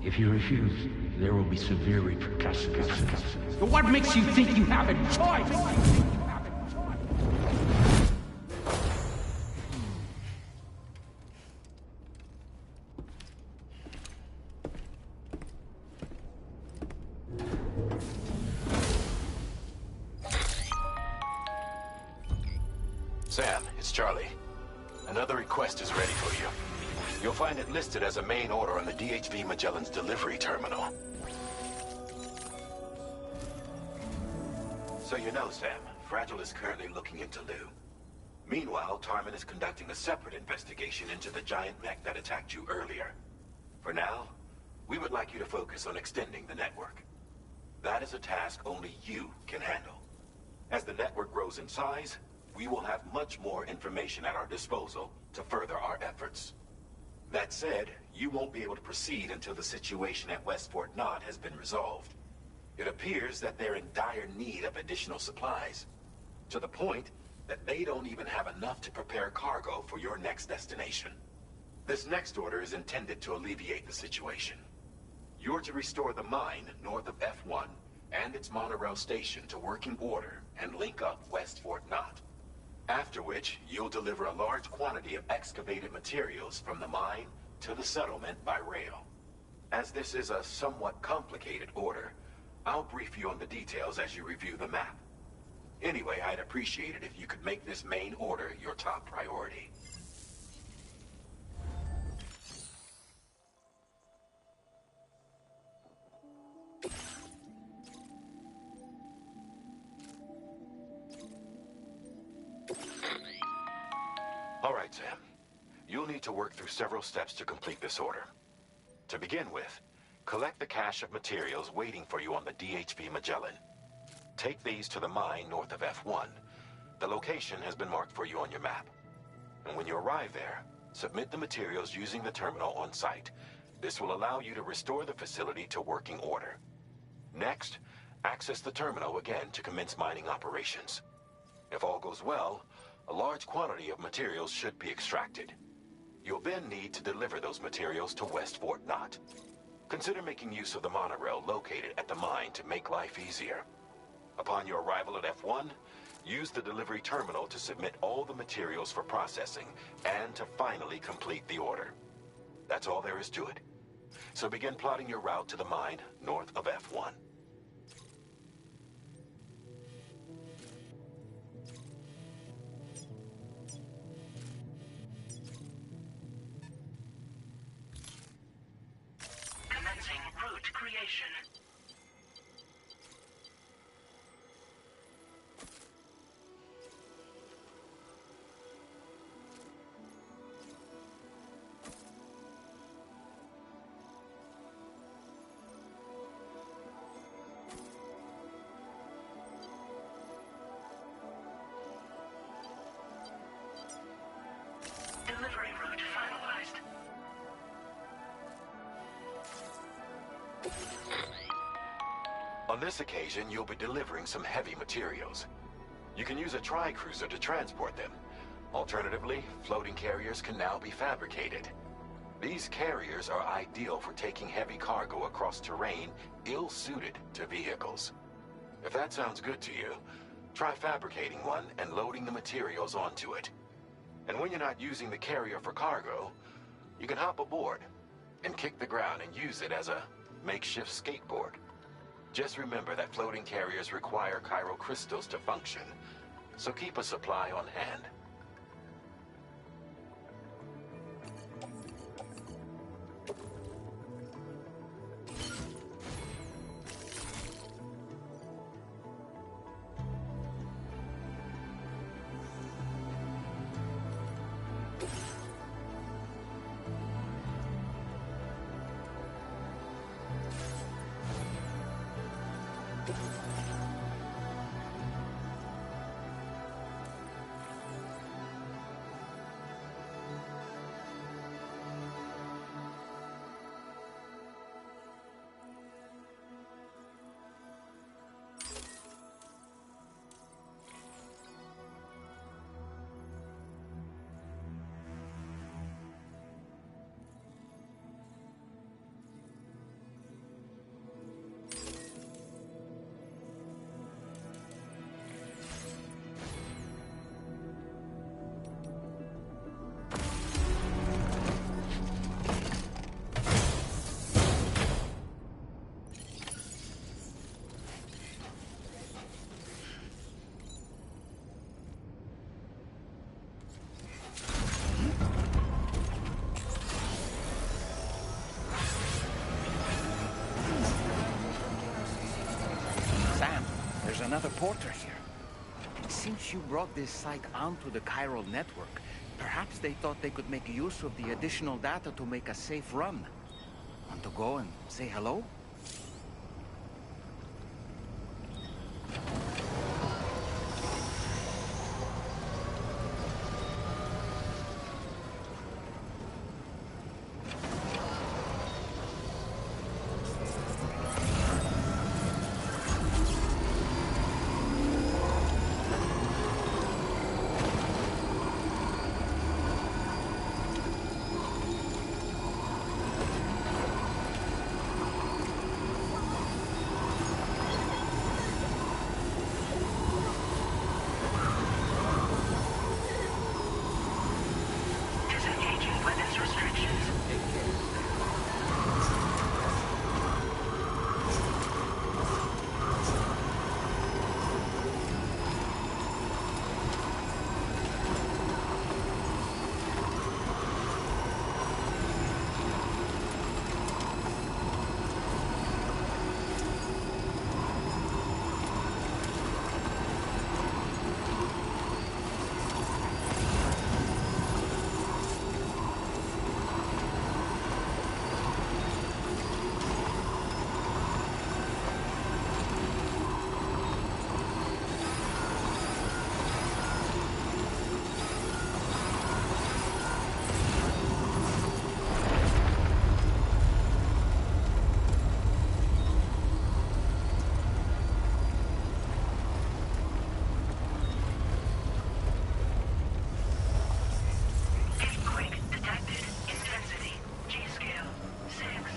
If you refuse, there will be severe repercussions. But what makes you think you have a choice? Sam, it's Charlie. Another request is ready for you. You'll find it listed as a main order on the DHV Magellan's delivery terminal. So you know, Sam, Fragile is currently looking into Lou. Meanwhile, Tarman is conducting a separate investigation into the giant mech that attacked you earlier. For now, we would like you to focus on extending the network. That is a task only you can handle. As the network grows in size, we will have much more information at our disposal to further our efforts. That said, you won't be able to proceed until the situation at West Fort Knott has been resolved. It appears that they're in dire need of additional supplies, to the point that they don't even have enough to prepare cargo for your next destination. This next order is intended to alleviate the situation. You're to restore the mine north of F1 and its monorail station to working order and link up West Fort Knott. After which, you'll deliver a large quantity of excavated materials from the mine to the settlement by rail. As this is a somewhat complicated order, I'll brief you on the details as you review the map. Anyway, I'd appreciate it if you could make this main order your top priority. All right, Sam. You'll need to work through several steps to complete this order. To begin with, collect the cache of materials waiting for you on the DHV Magellan. Take these to the mine north of F1. The location has been marked for you on your map. And when you arrive there, submit the materials using the terminal on site. This will allow you to restore the facility to working order. Next, access the terminal again to commence mining operations. If all goes well, a large quantity of materials should be extracted. You'll then need to deliver those materials to West Fort Knott. Consider making use of the monorail located at the mine to make life easier. Upon your arrival at F1, use the delivery terminal to submit all the materials for processing and to finally complete the order. That's all there is to it. So begin plotting your route to the mine north of F1. Commencing route creation. Delivery route finalized. On this occasion, you'll be delivering some heavy materials. You can use a tri-cruiser to transport them. Alternatively, floating carriers can now be fabricated. These carriers are ideal for taking heavy cargo across terrain ill-suited to vehicles. If that sounds good to you, try fabricating one and loading the materials onto it. And when you're not using the carrier for cargo, you can hop aboard and kick the ground and use it as a makeshift skateboard. Just remember that floating carriers require chiral crystals to function, so keep a supply on hand. another porter here. Since you brought this site onto the chiral network, perhaps they thought they could make use of the additional data to make a safe run. Want to go and say hello? Disengaging weapons restrictions. Earthquake detected. Intensity. G-scale. 6.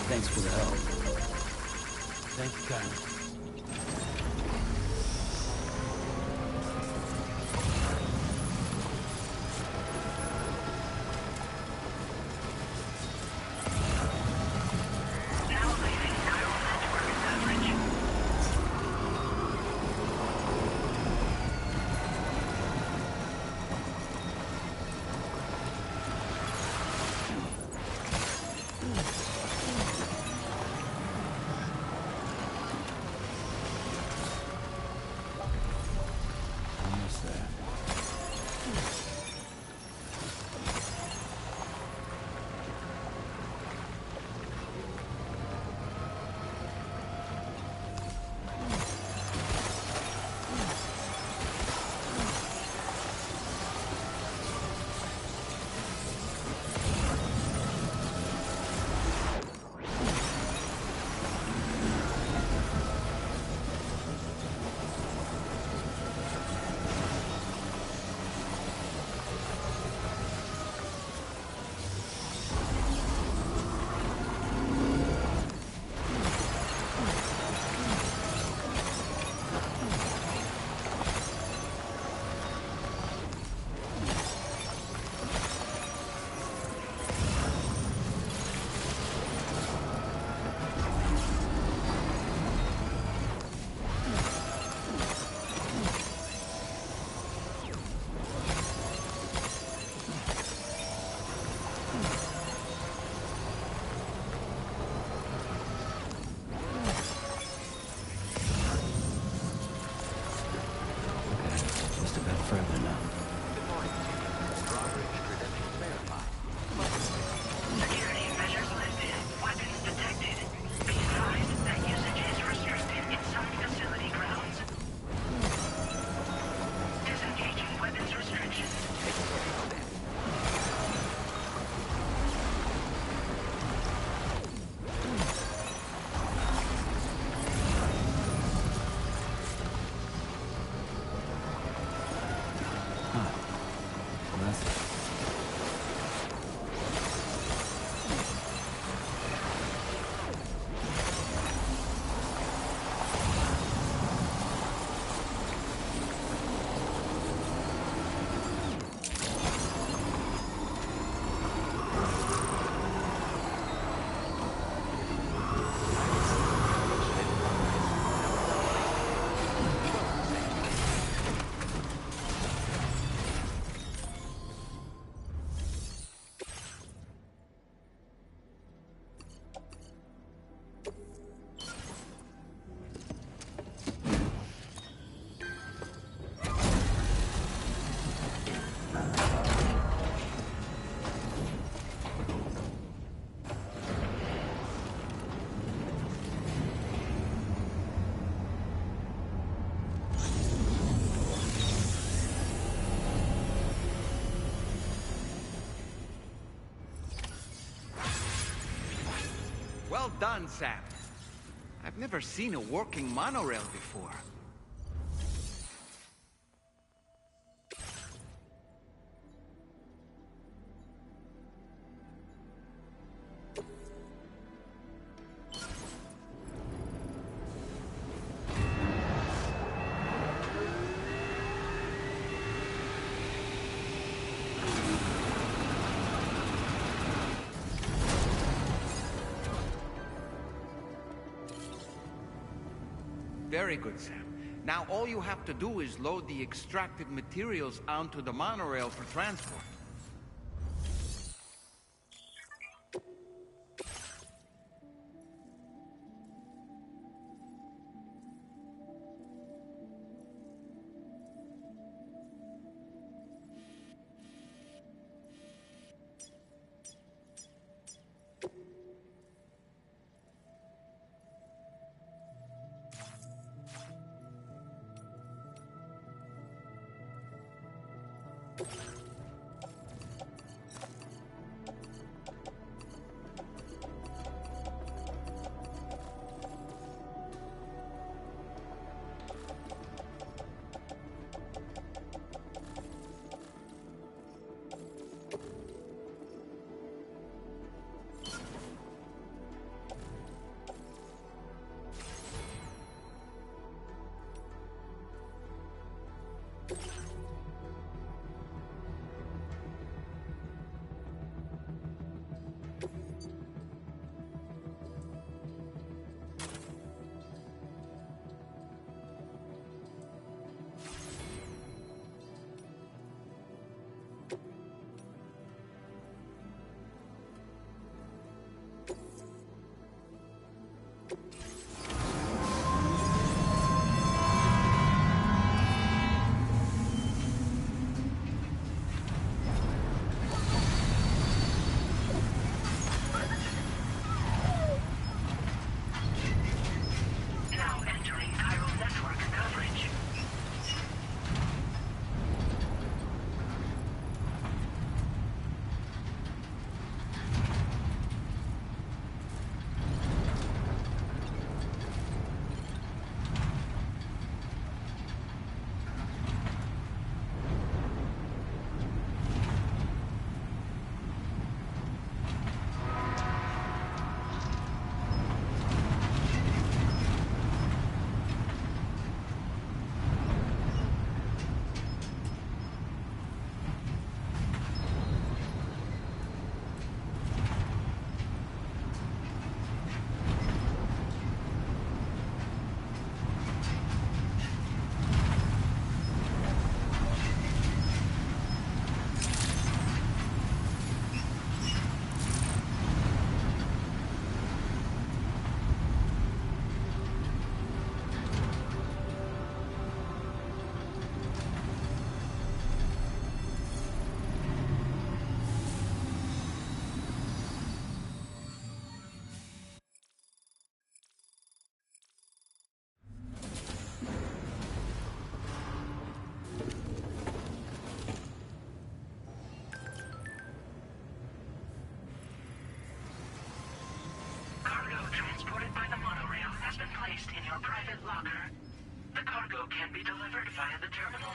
Thanks for the help. Thank you, Kyle. Now leaving chiral network coverage. Well done, Sam. I've never seen a working monorail before. Very good, Sam. Now all you have to do is load the extracted materials onto the monorail for transport. Now entering chiral network coverage. Cargo transported by the monorail has been placed in your private locker. The cargo can be delivered via the terminal.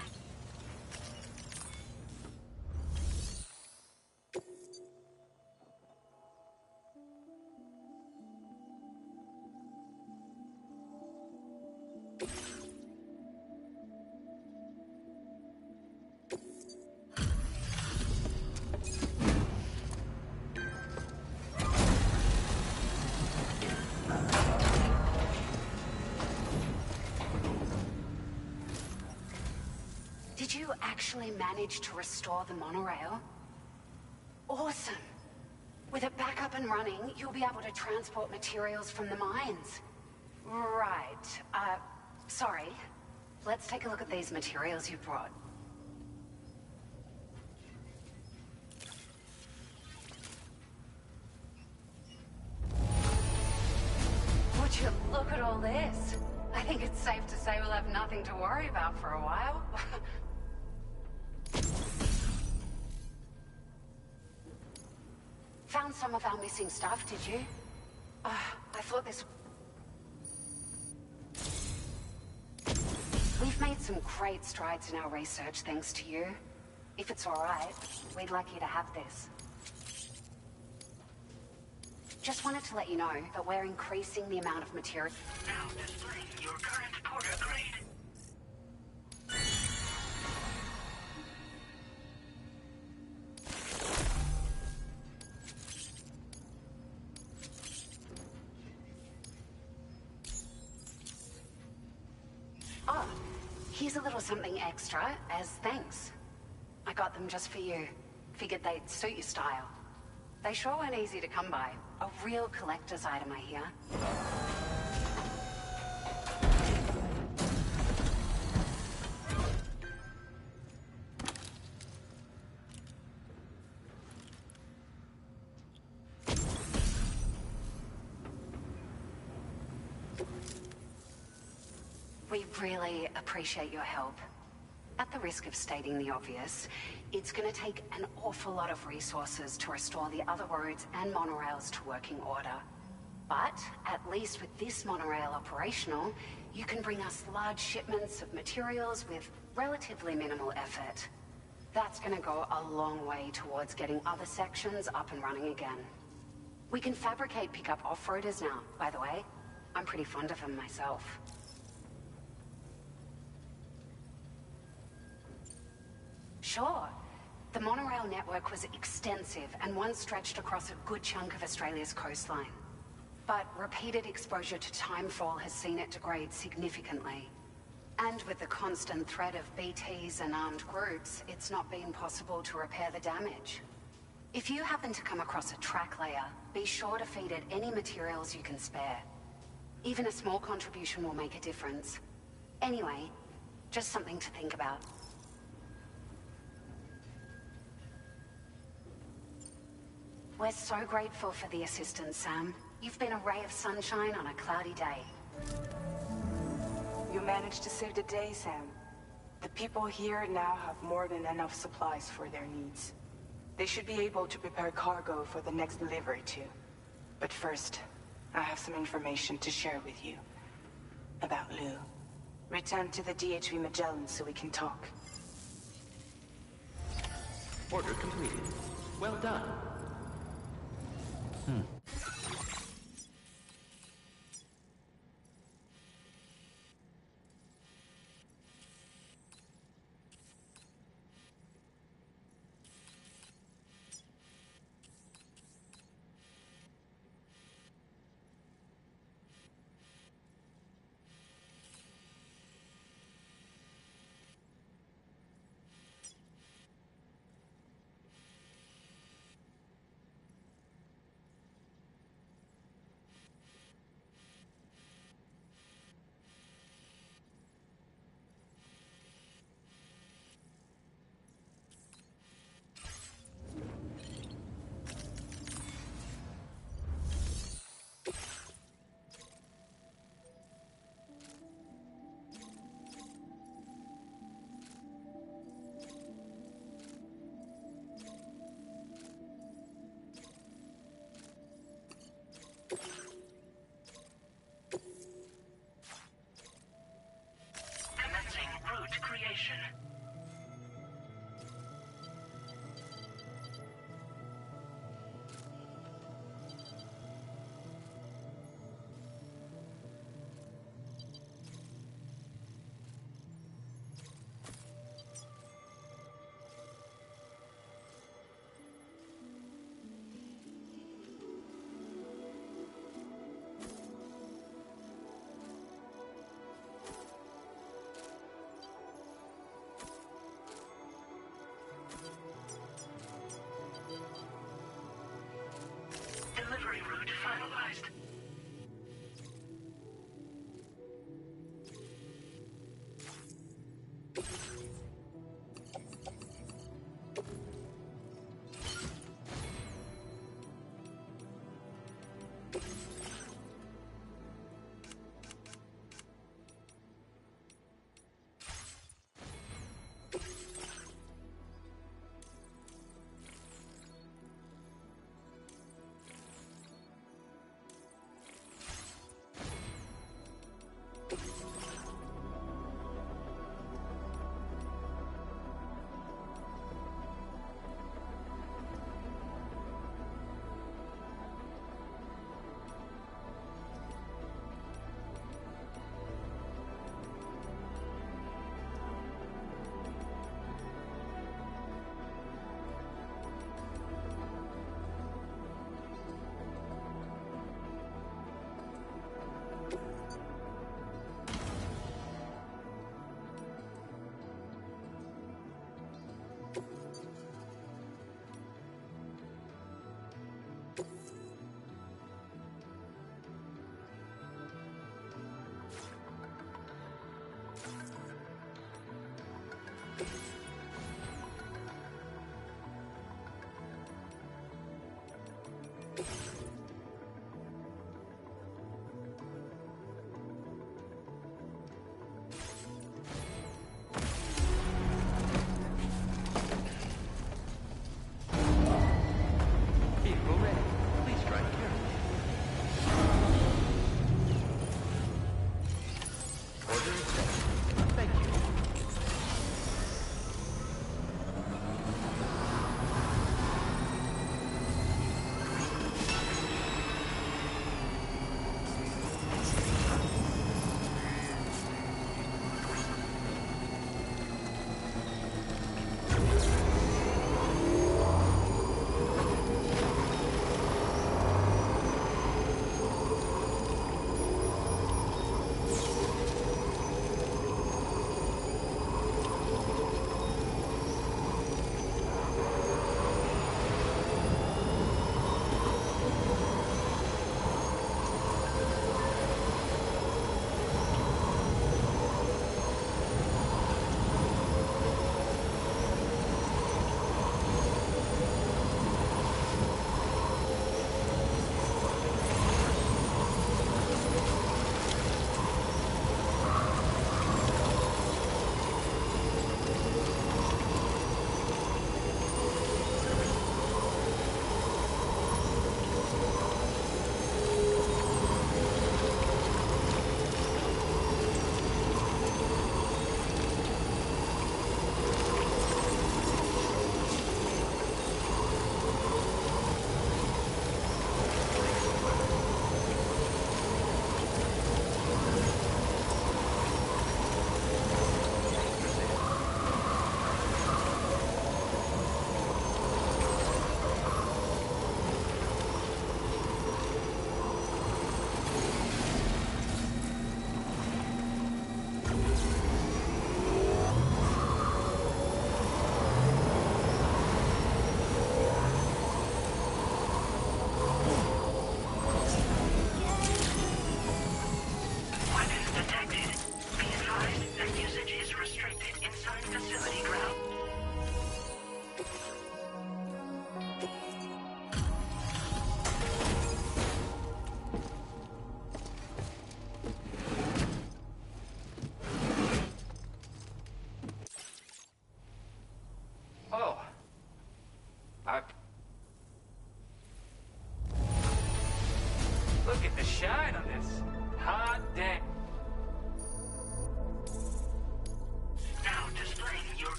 Did you actually manage to restore the monorail? Awesome! With it back up and running, you'll be able to transport materials from the mines. Right. Sorry. Let's take a look at these materials you brought. Would you look at all this? I think it's safe to say we'll have nothing to worry about for a while. Found some of our missing stuff, did you? thought this... We've made some great strides in our research thanks to you. If it's alright, we'd like you to have this. Just wanted to let you know that we're increasing the amount of material... Now displaying your current porter grade. Oh, here's a little something extra as thanks. I got them just for you. Figured they'd suit your style. They sure weren't easy to come by. A real collector's item, I hear. We really appreciate your help. At the risk of stating the obvious, it's going to take an awful lot of resources to restore the other roads and monorails to working order. But at least with this monorail operational, you can bring us large shipments of materials with relatively minimal effort. That's going to go a long way towards getting other sections up and running again. We can fabricate pickup off-roaders now, by the way. I'm pretty fond of them myself. Sure. The monorail network was extensive and once stretched across a good chunk of Australia's coastline. But repeated exposure to timefall has seen it degrade significantly. And with the constant threat of BTs and armed groups, it's not been possible to repair the damage. If you happen to come across a track layer, be sure to feed it any materials you can spare. Even a small contribution will make a difference. Anyway, just something to think about. We're so grateful for the assistance, Sam. You've been a ray of sunshine on a cloudy day. You managed to save the day, Sam. The people here now have more than enough supplies for their needs. They should be able to prepare cargo for the next delivery too. But first, I have some information to share with you. About Lou. Return to the DHV Magellan so we can talk. Order completed. Well done.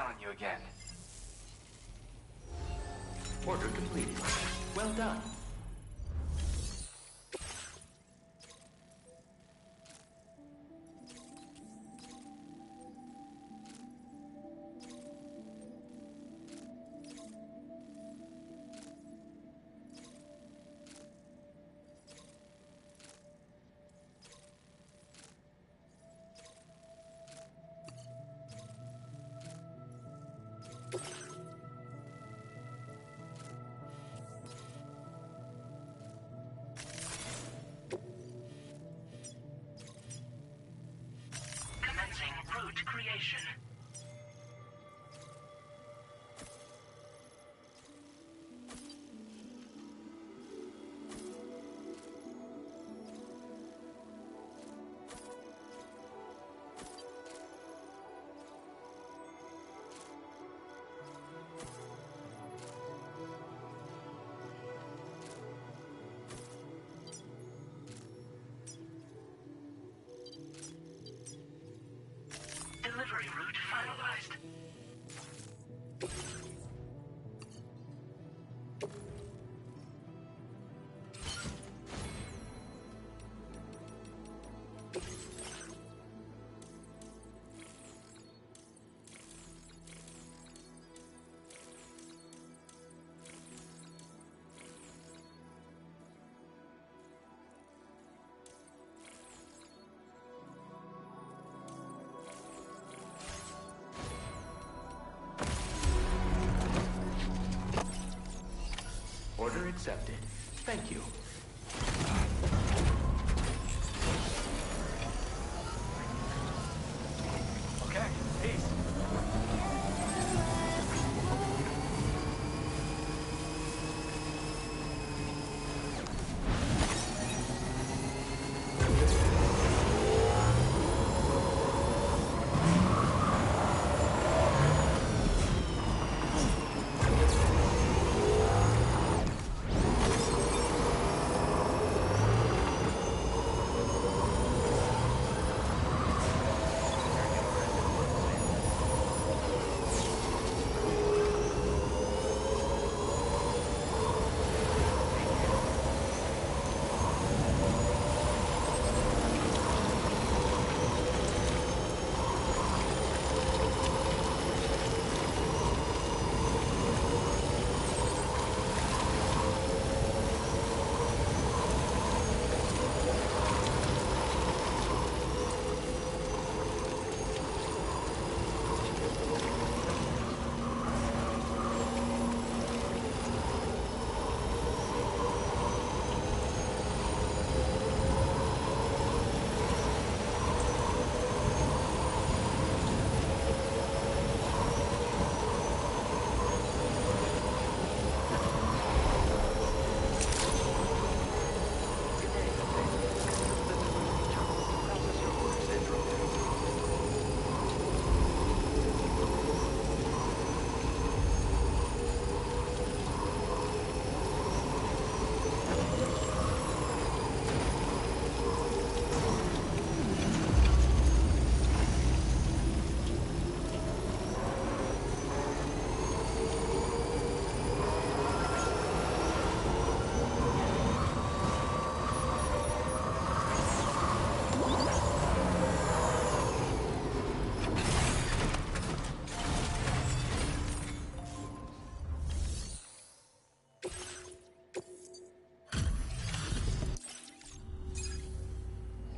on you again. Order completed. Well done. Commencing route creation. Delivery route finalized. Order accepted. Thank you. Okay, peace.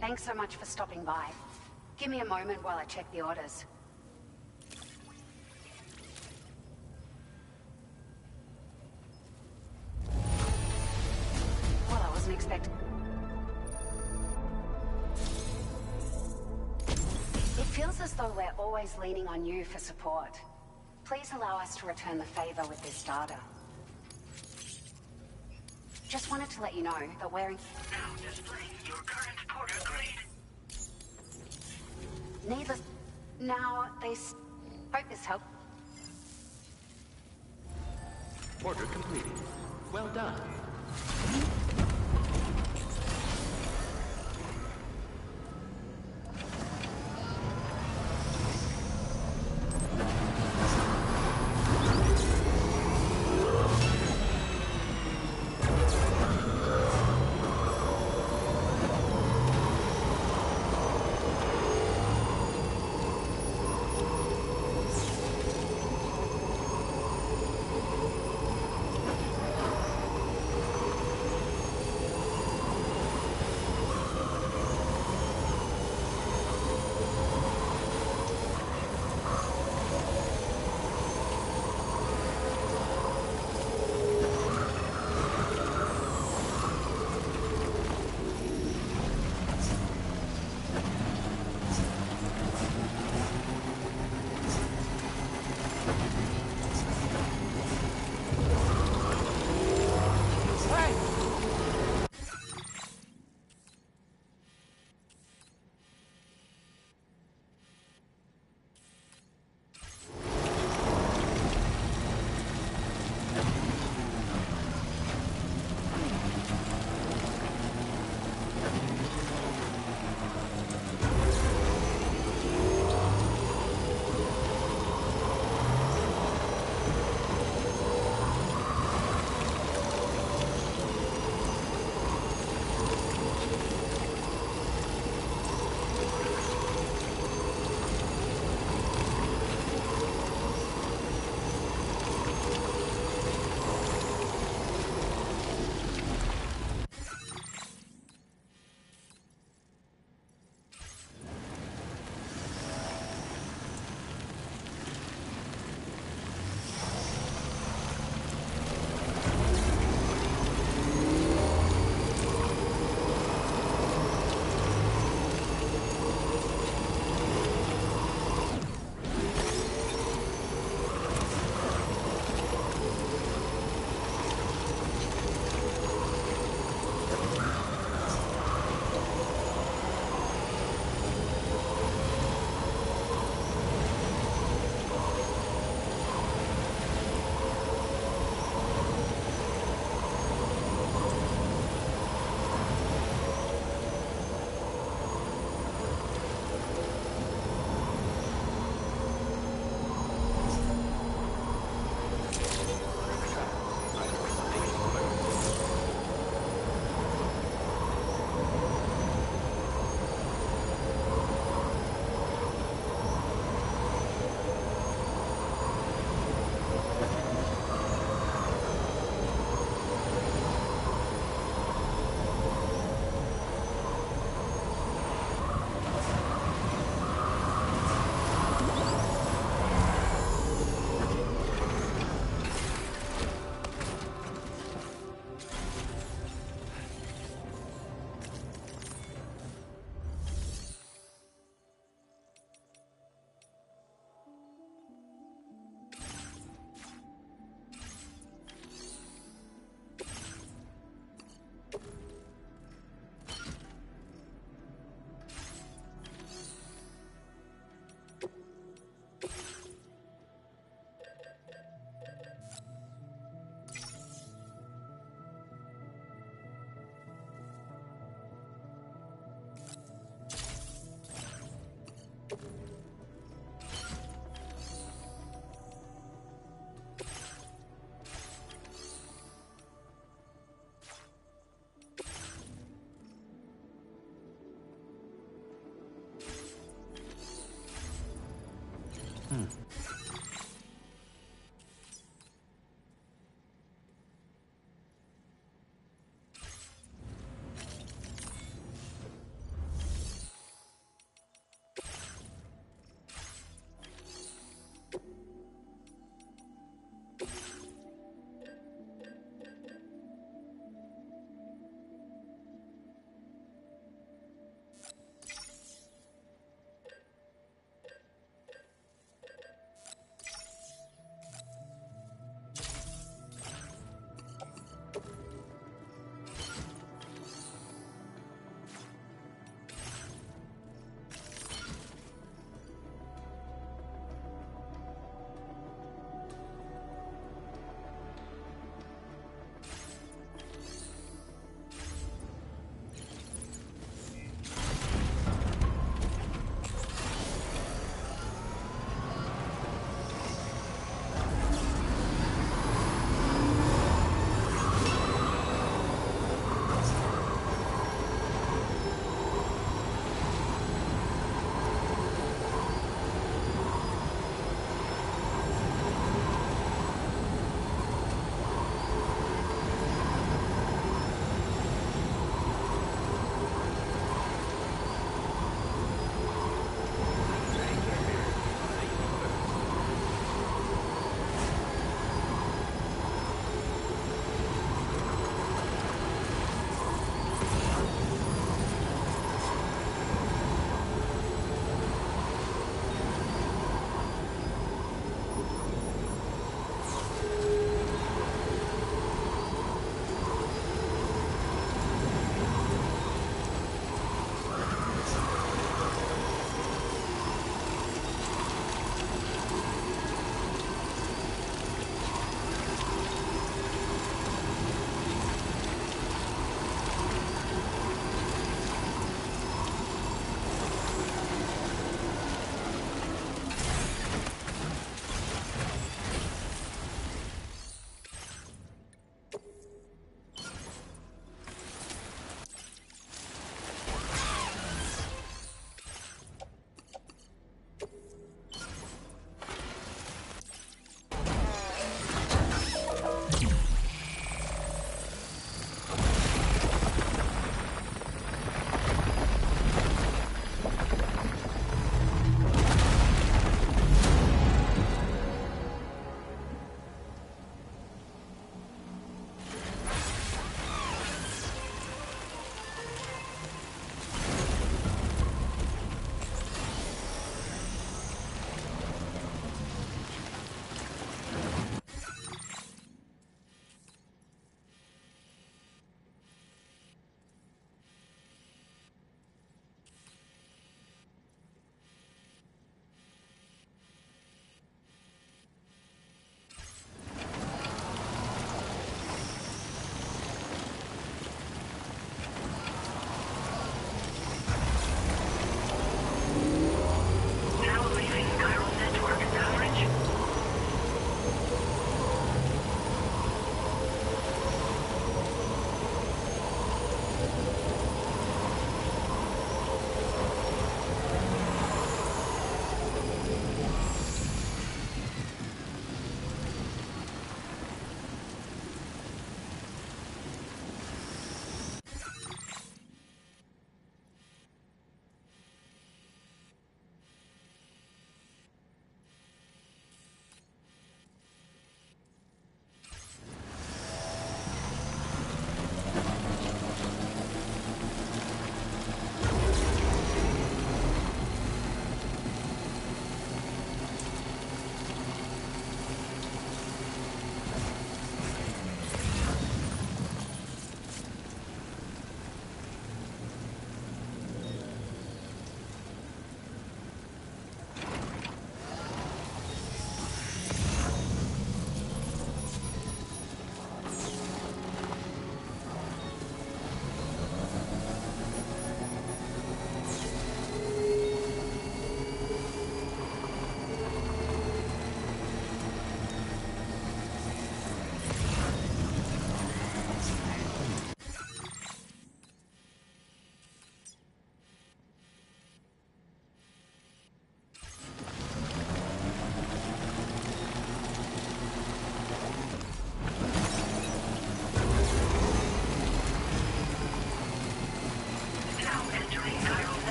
Thanks so much for stopping by. Give me a moment while I check the orders. Well, I wasn't expecting... It feels as though we're always leaning on you for support. Please allow us to return the favor with this data. Just wanted to let you know that wearing... Now displaying your current porter grade. Needless... Now, hope this helps. Order completed. Well done.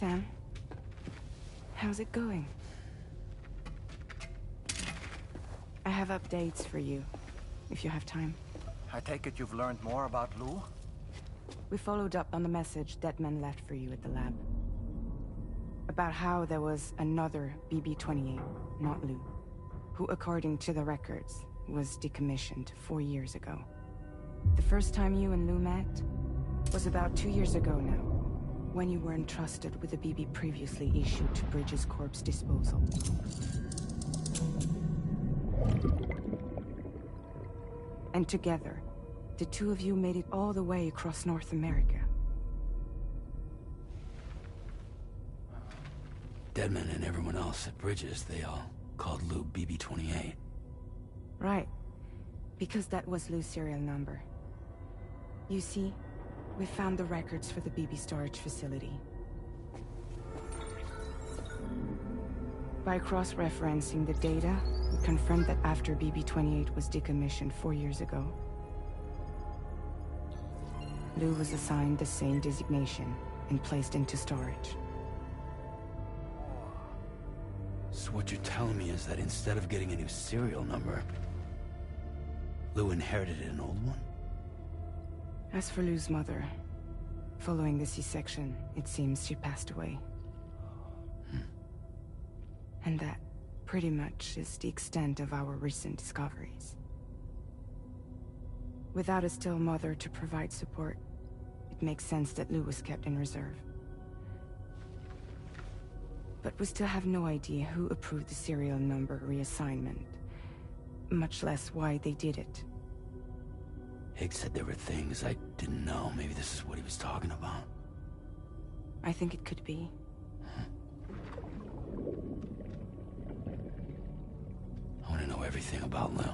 Sam. How's it going? I have updates for you, if you have time. I take it you've learned more about Lou? We followed up on the message Deadman left for you at the lab. About how there was another BB-28, not Lou, who, according to the records, was decommissioned 4 years ago. The first time you and Lou met was about 2 years ago now, when you were entrusted with the BB previously issued to Bridges Corp's disposal. And together, the two of you made it all the way across North America. Deadman and everyone else at Bridges, they all called Lou BB-28. Right. Because that was Lou's serial number. You see, we found the records for the BB storage facility. By cross-referencing the data, we confirmed that after BB-28 was decommissioned 4 years ago, Lou was assigned the same designation and placed into storage. So what you're telling me is that instead of getting a new serial number, Lou inherited an old one? As for Lou's mother, following the C-section, it seems she passed away. And that, pretty much, is the extent of our recent discoveries. Without a still mother to provide support, it makes sense that Lou was kept in reserve. But we still have no idea who approved the serial number reassignment, much less why they did it. Higgs said there were things I didn't know. Maybe this is what he was talking about. I think it could be. I want to know everything about Lou.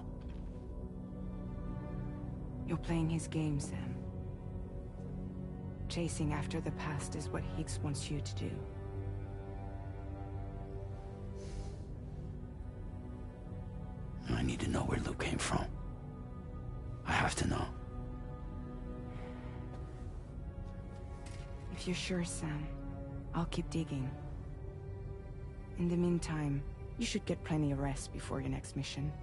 You're playing his game, Sam. Chasing after the past is what Higgs wants you to do. I need to know where Lou came from. I have to know. If you're sure, Sam, I'll keep digging. In the meantime, you should get plenty of rest before your next mission.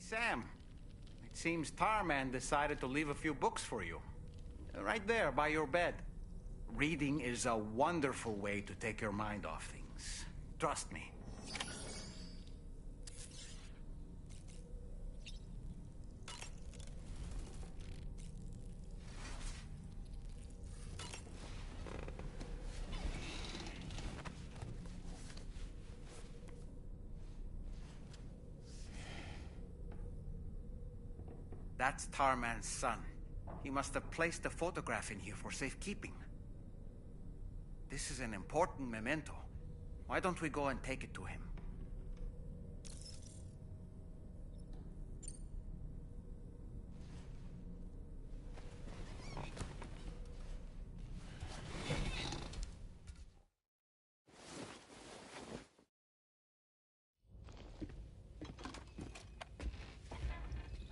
Sam, it seems Tarman decided to leave a few books for you. Right there, by your bed. Reading is a wonderful way to take your mind off things. Trust me. That's Tarman's son. He must have placed a photograph in here for safekeeping. This is an important memento. Why don't we go and take it to him?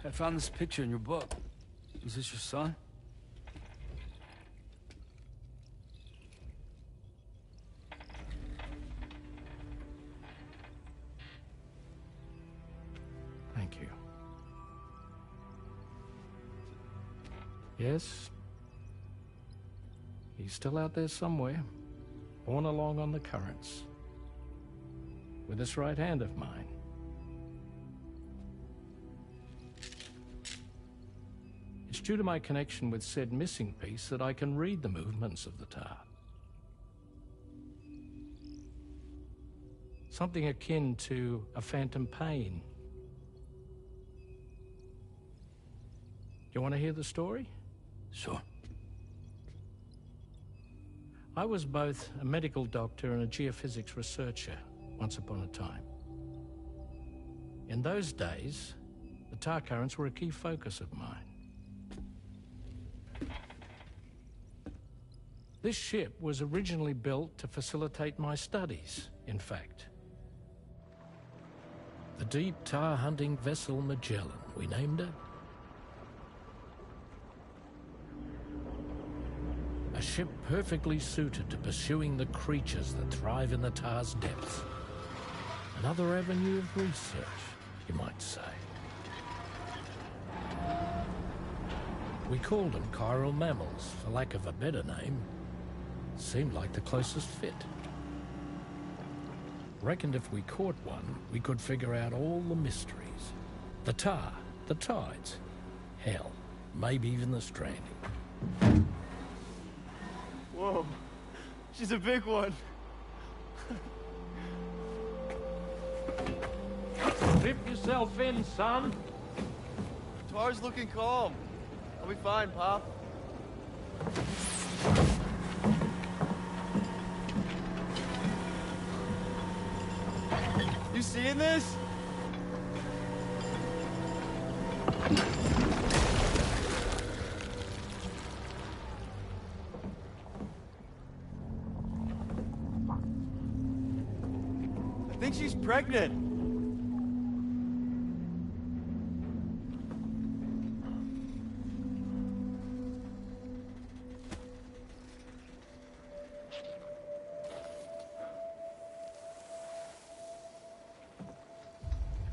I found this picture in your book. Is this your son? Yes. He's still out there somewhere, borne along on the currents, with this right hand of mine. It's due to my connection with said missing piece that I can read the movements of the tar. Something akin to a phantom pain. You want to hear the story? Sure. I was both a medical doctor and a geophysics researcher once upon a time. In those days, the tar currents were a key focus of mine. This ship was originally built to facilitate my studies, in fact. The deep tar hunting vessel Magellan, we named it. A ship perfectly suited to pursuing the creatures that thrive in the tar's depths. Another avenue of research, you might say. We called them chiral mammals, for lack of a better name. Seemed like the closest fit. Reckoned if we caught one, we could figure out all the mysteries. The tar, the tides, hell, maybe even the stranding. Whoa, she's a big one. Dip yourself in, son. Tar's looking calm. I'll be fine, Pop. You seeing this? I think she's pregnant.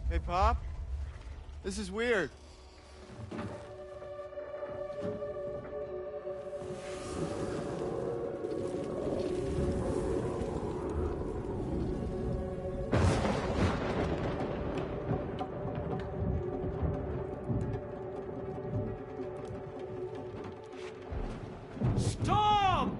Hey, Pop. This is weird. Storm!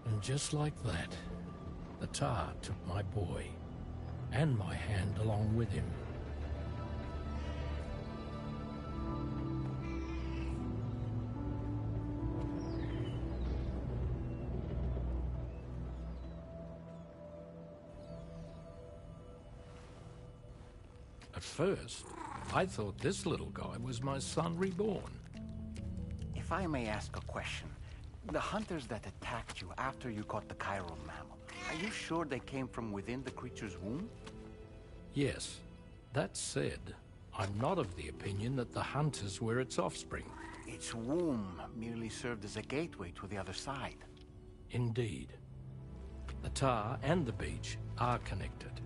And just like that, the tar took my boy, and my hand along with him. At first, I thought this little guy was my son reborn. If I may ask a question, the hunters that attacked you after you caught the chiral mammal, are you sure they came from within the creature's womb? Yes. That said, I'm not of the opinion that the hunters were its offspring. Its womb merely served as a gateway to the other side. Indeed. The tar and the beach are connected.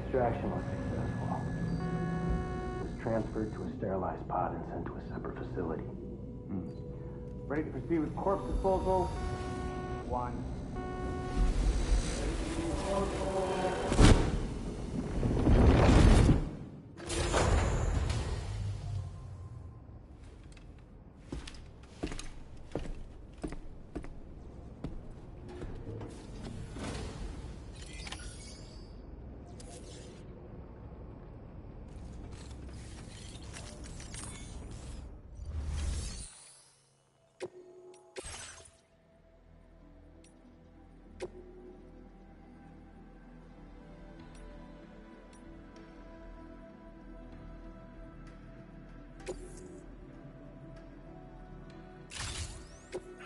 Extraction was successful. It was transferred to a sterilized pod and sent to a separate facility. Ready to proceed with corpse disposal? 1.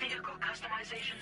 Vehicle customization.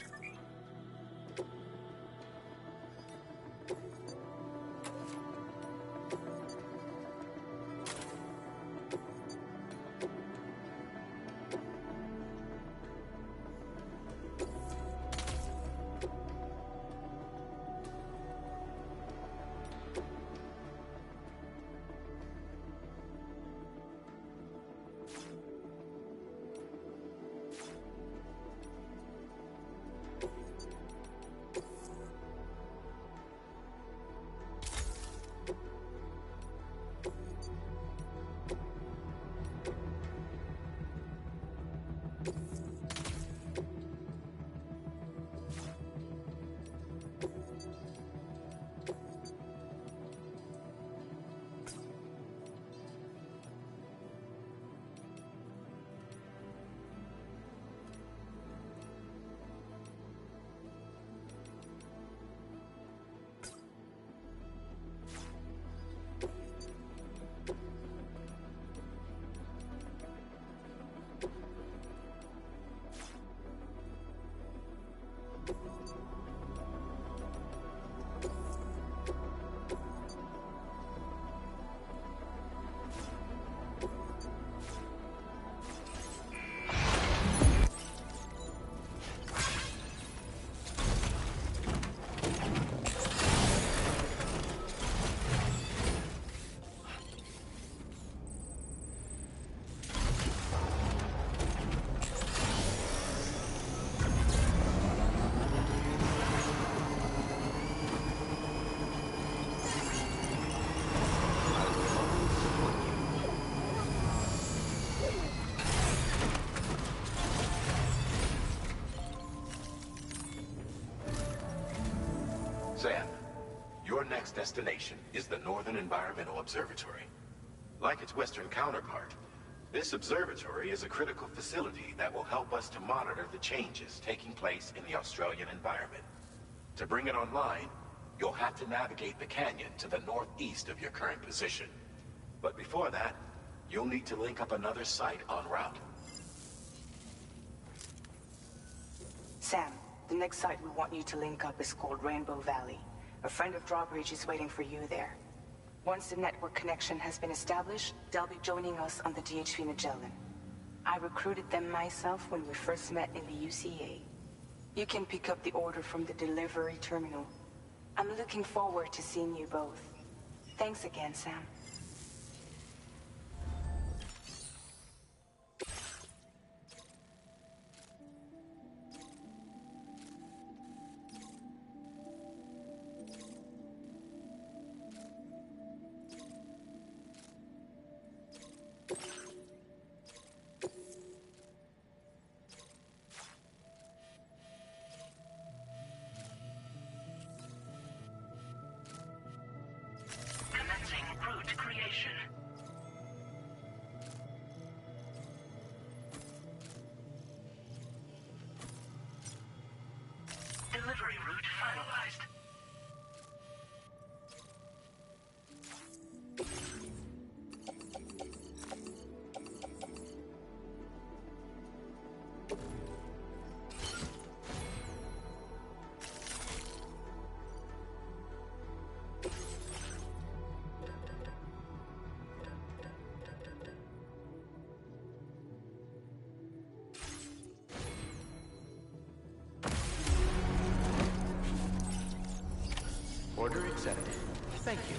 next destination is the Northern Environmental Observatory. Like its Western counterpart, this observatory is a critical facility that will help us to monitor the changes taking place in the Australian environment. To bring it online, you'll have to navigate the canyon to the northeast of your current position. But before that, you'll need to link up another site en route. Sam, the next site we want you to link up is called Rainbow Valley. A friend of Drawbridge is waiting for you there. Once the network connection has been established, they'll be joining us on the DHV Magellan. I recruited them myself when we first met in the UCA. You can pick up the order from the delivery terminal. I'm looking forward to seeing you both. Thanks again, Sam. Commencing route creation. Delivery route finalized. Order accepted. Thank you.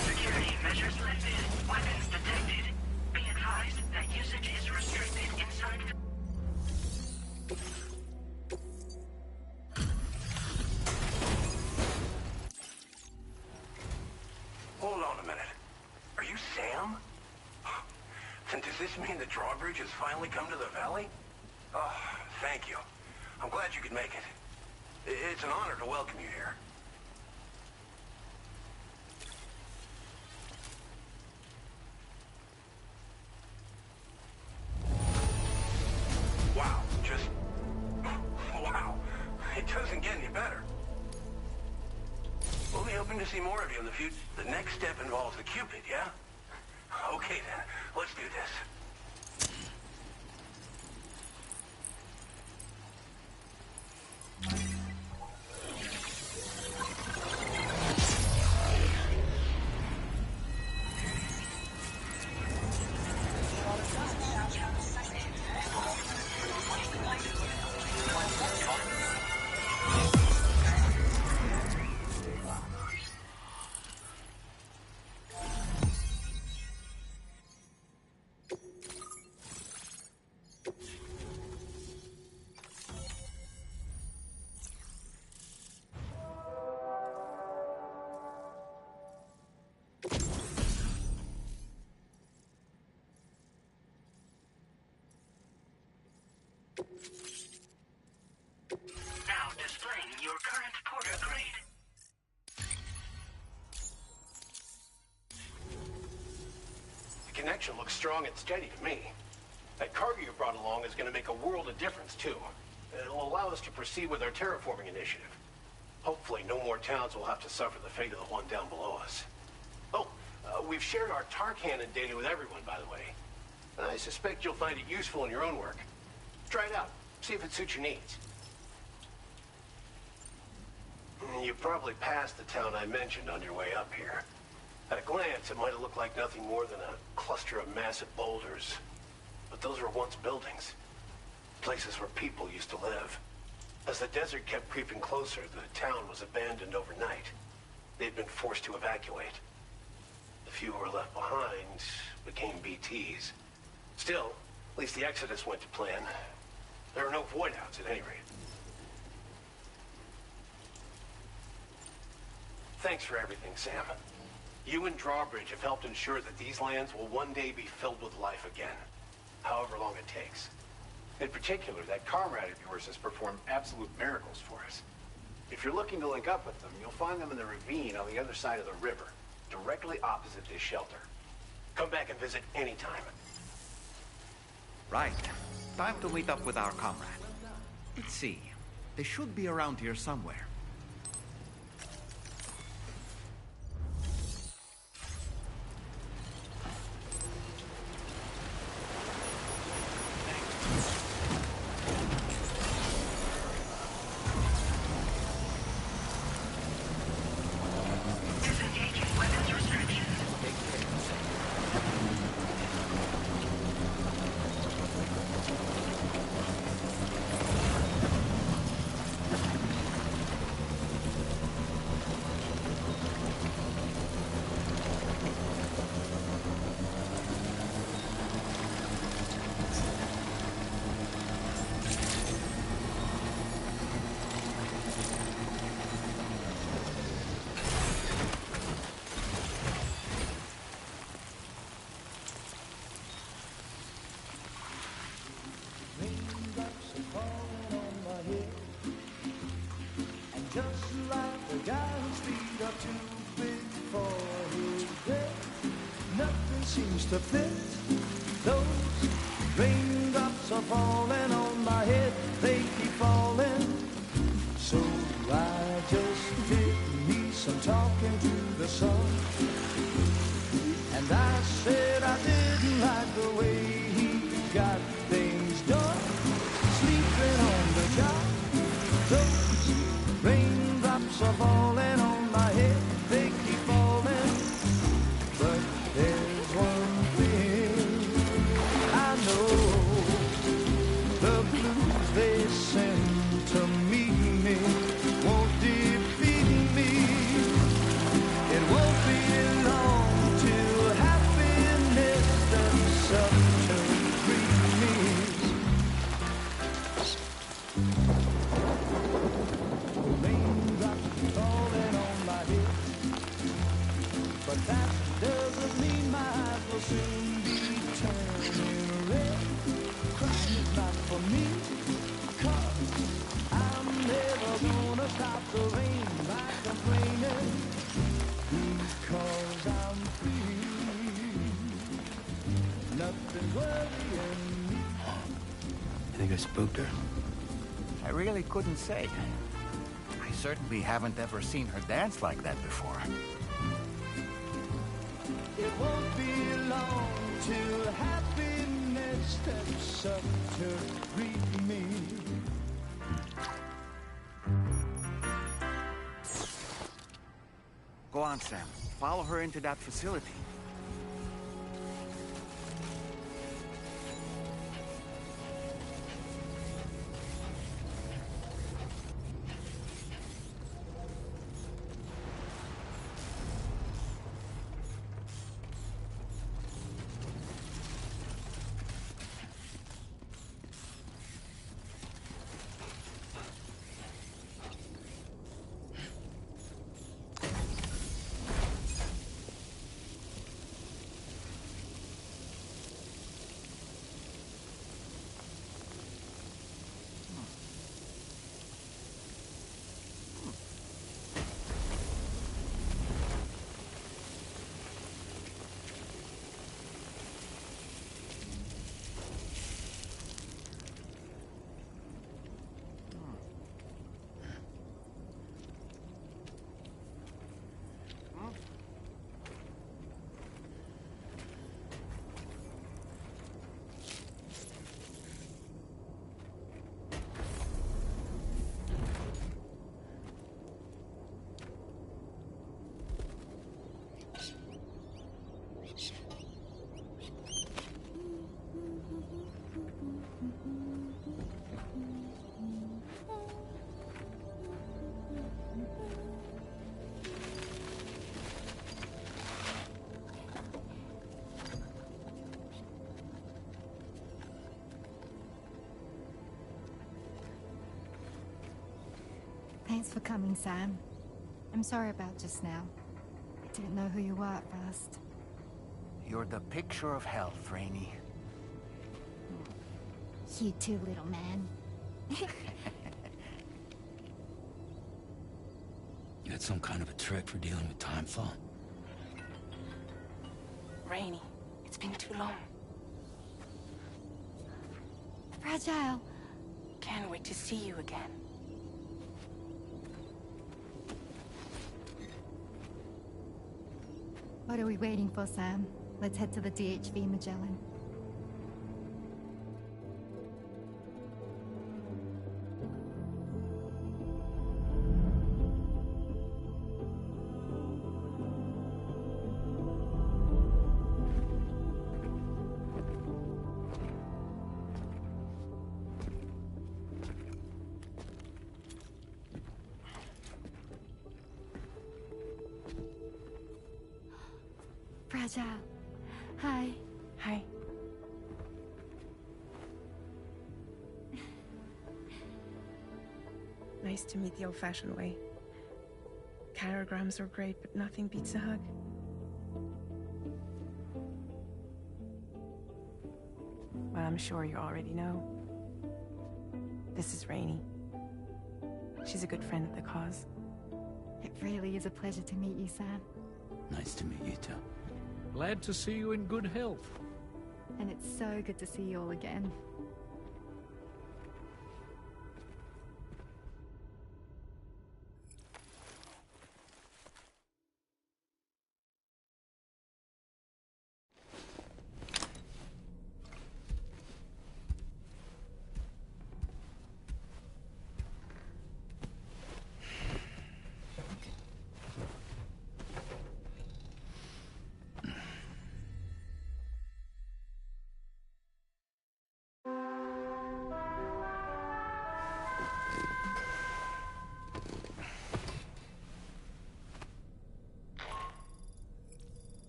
Security measures lifted. Weapons detected. Be advised that usage is restricted inside the... Hold on a minute. Are you Sam? Then does this mean the drawbridge has finally come to the valley? Oh, thank you. I'm glad you could make it. It's an honor to welcome you here. Wow, just... wow. It doesn't get any better. We'll be hoping to see more of you in the future. The next step involves the Cupid, yeah? Okay then, let's do this. your current porter grade. The connection looks strong and steady to me. That cargo you brought along is going to make a world of difference, too. It'll allow us to proceed with our terraforming initiative. Hopefully, no more towns will have to suffer the fate of the one down below us. Oh, we've shared our tar cannon data with everyone, by the way. I suspect you'll find it useful in your own work. Try it out. See if it suits your needs. You probably passed the town I mentioned on your way up here. At a glance, it might have looked like nothing more than a cluster of massive boulders. But those were once buildings. Places where people used to live. As the desert kept creeping closer, the town was abandoned overnight. They'd been forced to evacuate. The few who were left behind became BTs. Still, at least the exodus went to plan. There are no void-outs at any rate. Thanks for everything, Sam. You and Drawbridge have helped ensure that these lands will one day be filled with life again. However long it takes. In particular, that comrade of yours has performed absolute miracles for us. If you're looking to link up with them, you'll find them in the ravine on the other side of the river, directly opposite this shelter. Come back and visit anytime. Right. Time to meet up with our comrade. Let's see. They should be around here somewhere. To fit. Those raindrops are falling on my head, they keep falling. So I just did me some talking to the sun. And I said I didn't like the way he got things done. Sleeping on the job. Those raindrops are falling on my head, they keep falling. But there's one they send to meet me won't defeat me. It won't be long till happiness and such greet me. Raindrops falling on my head, but that doesn't mean my eyes will soon be turning red. Crying is not for me. I'm never gonna stop the rain by complaining, because I'm free. Nothing's worrying me. I think I spooked her. I really couldn't say. I certainly haven't ever seen her dance like that before. It won't be long till happiness steps up to greet me. Go on, Sam. Follow her into that facility. Thanks for coming, Sam. I'm sorry about just now. I didn't know who you were at first. You're the picture of health, Rainey. You too, little man. You had some kind of a trick for dealing with timefall? Rainey, it's been too long. Fragile. Can't wait to see you again. What are we waiting for, Sam? Let's head to the DHV Magellan. Fragile. Hi. Hi. Nice to meet the old-fashioned way. Chirograms are great, but nothing beats a hug. Well, I'm sure you already know. This is Rainey. She's a good friend of the cause. It really is a pleasure to meet you, Sam. Nice to meet you too. Glad to see you in good health. And it's so good to see you all again.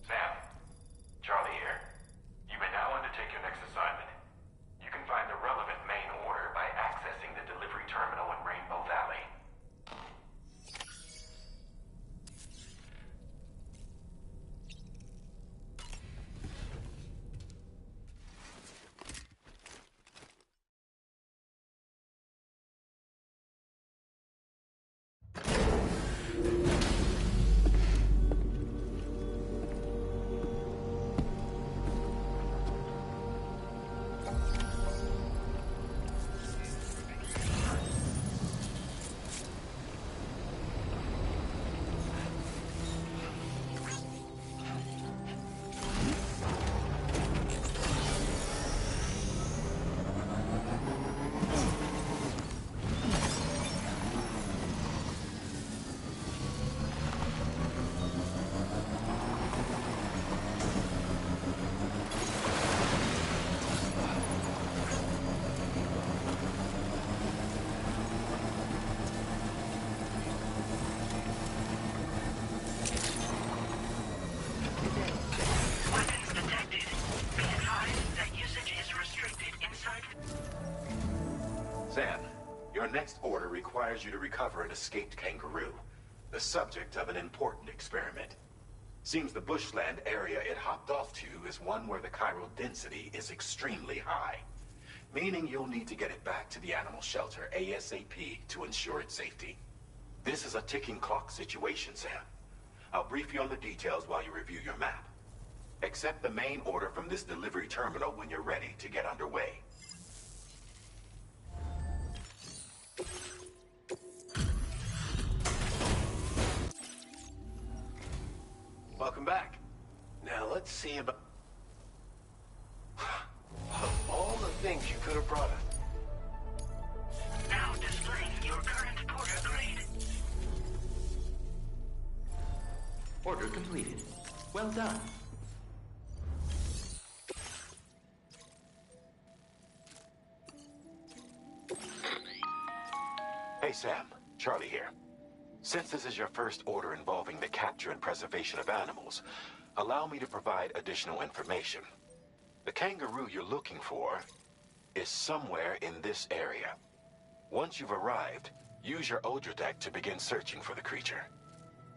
Sam, Charlie here. You may now undertake your next assignment. You can find the relevant main order by accessing the delivery terminal in Rainbow Valley. Weapons detected. Be advised that usage is restricted inside. Sam, your next order requires you to recover an escaped kangaroo, the subject of an important experiment. Seems the bushland area it hopped off to is one where the chiral density is extremely high, meaning you'll need to get it back to the animal shelter ASAP to ensure its safety. This is a ticking clock situation, Sam. I'll brief you on the details while you review your map. Accept the main order from this delivery terminal when you're ready to get underway. Welcome back. Now let's see about... Of all the things you could have brought us. Now displaying your current porter grade. Order completed. Well done. Hey Sam, Charlie here. Since this is your first order involving the capture and preservation of animals, allow me to provide additional information. The kangaroo you're looking for is somewhere in this area. Once you've arrived, Use your Ultra deck to begin searching for the creature.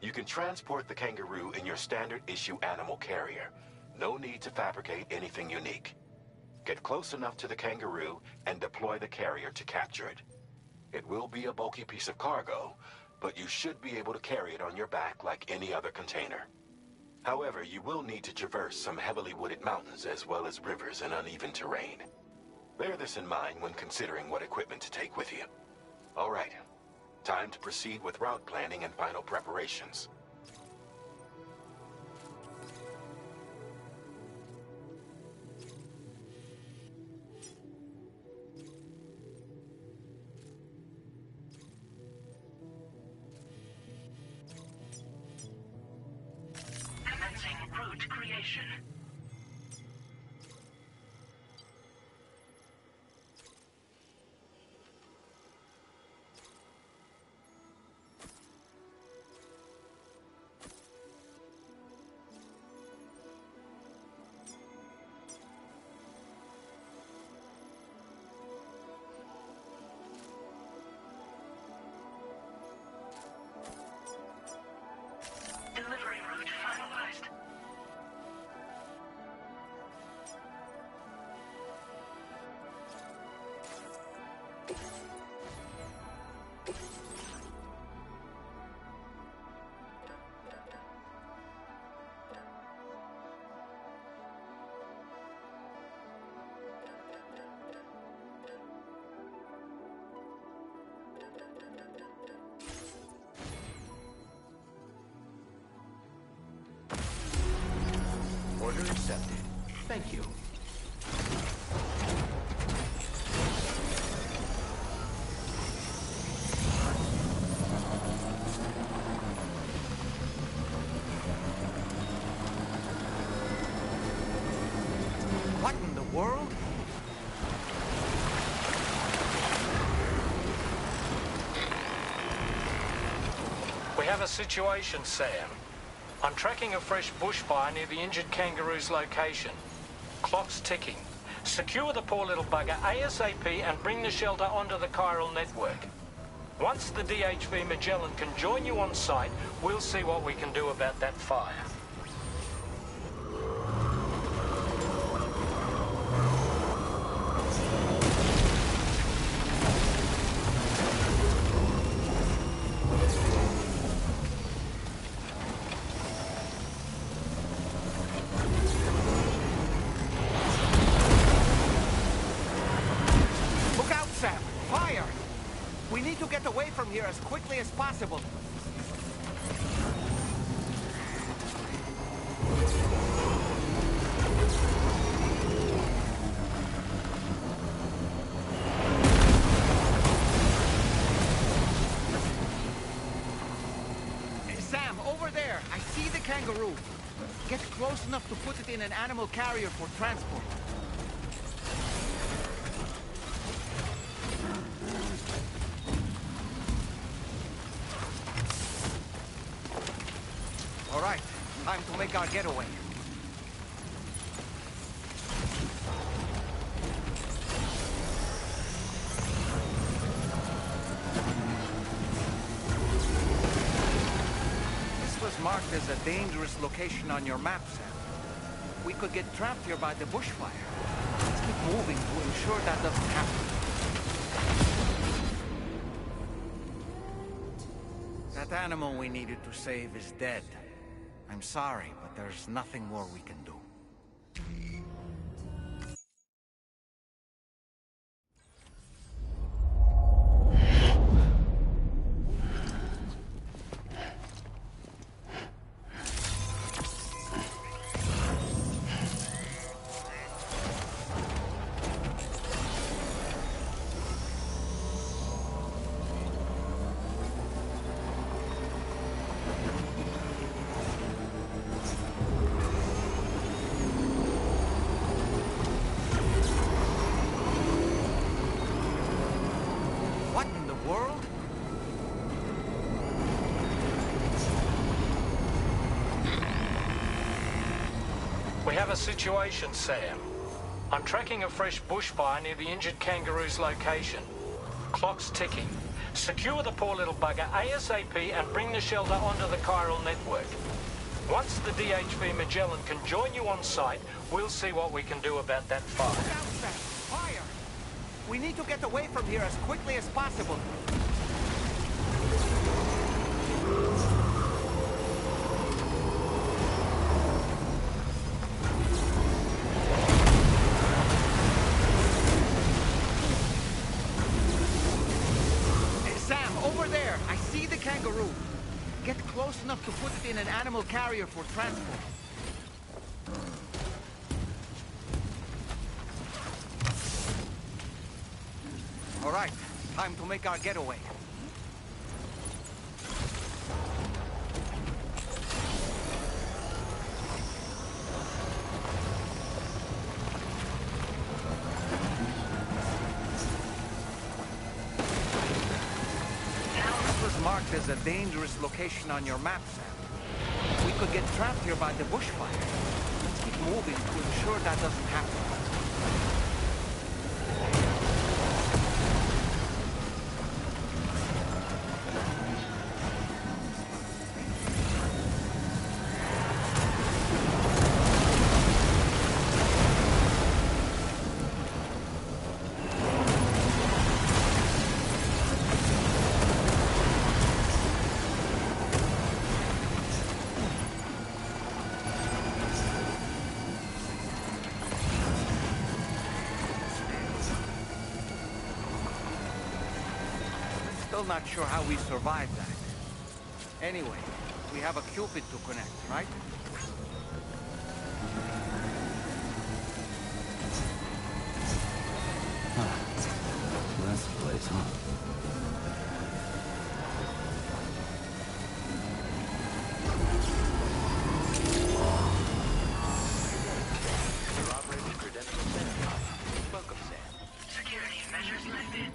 You can transport the kangaroo in your standard issue animal carrier. No need to fabricate anything unique. Get close enough to the kangaroo and deploy the carrier to capture it. It will be a bulky piece of cargo, but you should be able to carry it on your back like any other container. However, you will need to traverse some heavily wooded mountains as well as rivers and uneven terrain. Bear this in mind when considering what equipment to take with you. All right, time to proceed with route planning and final preparations. Commencing route creation. Delivery route finalized. Order accepted. Thank you. What in the world? We have a situation, Sam. I'm tracking a fresh bushfire near the injured kangaroo's location. Clock's ticking. Secure the poor little bugger ASAP and bring the shelter onto the chiral network. Once the DHV Magellan can join you on site, we'll see what we can do about that fire. Look out, Sam! Fire! We need to get away from here as quickly as possible. Sam, over there! I see the kangaroo. Get close enough to put it in an animal carrier for transport. All right, time to make our getaway. This was marked as a dangerous location on your map, Sam. We could get trapped here by the bushfire. Let's keep moving to ensure that doesn't happen. That animal we needed to save is dead. I'm sorry, but there's nothing more we can do. What in the world? We have a situation, Sam. I'm tracking a fresh bushfire near the injured kangaroo's location. Clock's ticking. Secure the poor little bugger ASAP and bring the shelter onto the chiral network. Once the DHV Magellan can join you on site, we'll see what we can do about that fire. Look out, Sam! Fire! We need to get away from here as quickly as possible. Hey, Sam, over there! I see the kangaroo. Get close enough to put it in an animal carrier for transport. All right, time to make our getaway. This was marked as a dangerous location on your map, Sam. We could get trapped here by the bushfire. Let's keep moving to ensure that doesn't happen. Still not sure how we survived that. Anyway, we have a Cupid to connect, right? So that's the place, huh? Operating credentials set. Welcome, Sam. Security measures lifted.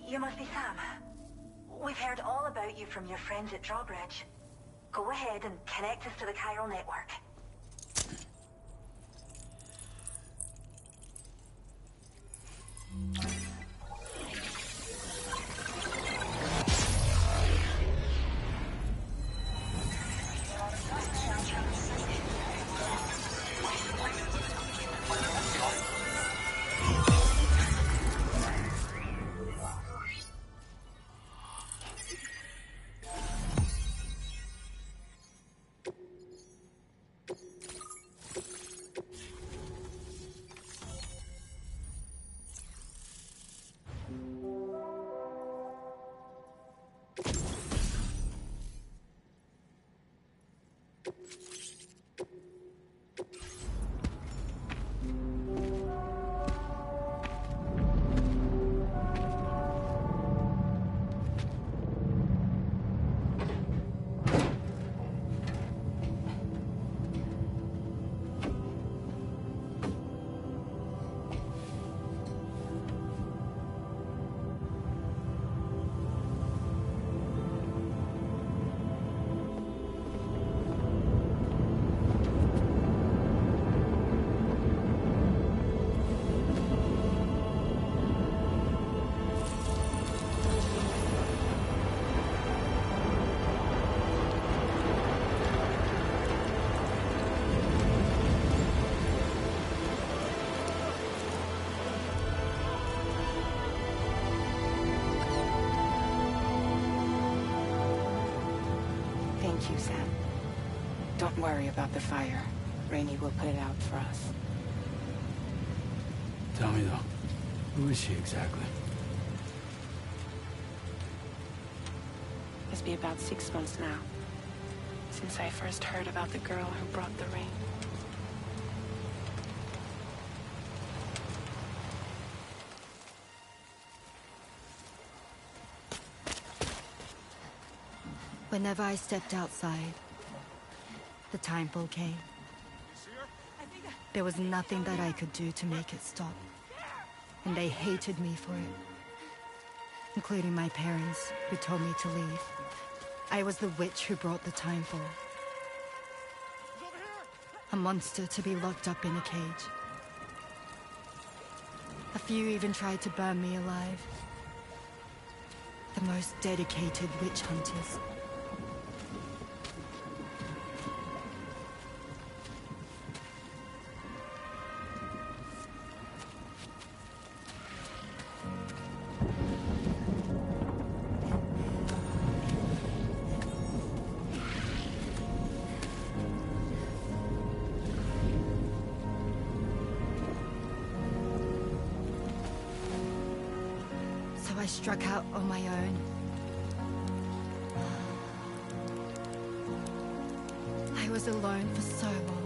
You must be Sam. We've heard all about you from your friends at Drawbridge. Go ahead and connect us to the chiral network. Thank you, Sam. Don't worry about the fire. Rainey will put it out for us. Tell me though, who is she exactly? It's been about 6 months now, since I first heard about the girl who brought the rain. Whenever I stepped outside, the time pull came. There was nothing that I could do to make it stop. And they hated me for it. Including my parents, who told me to leave. I was the witch who brought the Timefall. A monster to be locked up in a cage. A few even tried to burn me alive. The most dedicated witch hunters. I struck out on my own. I was alone for so long.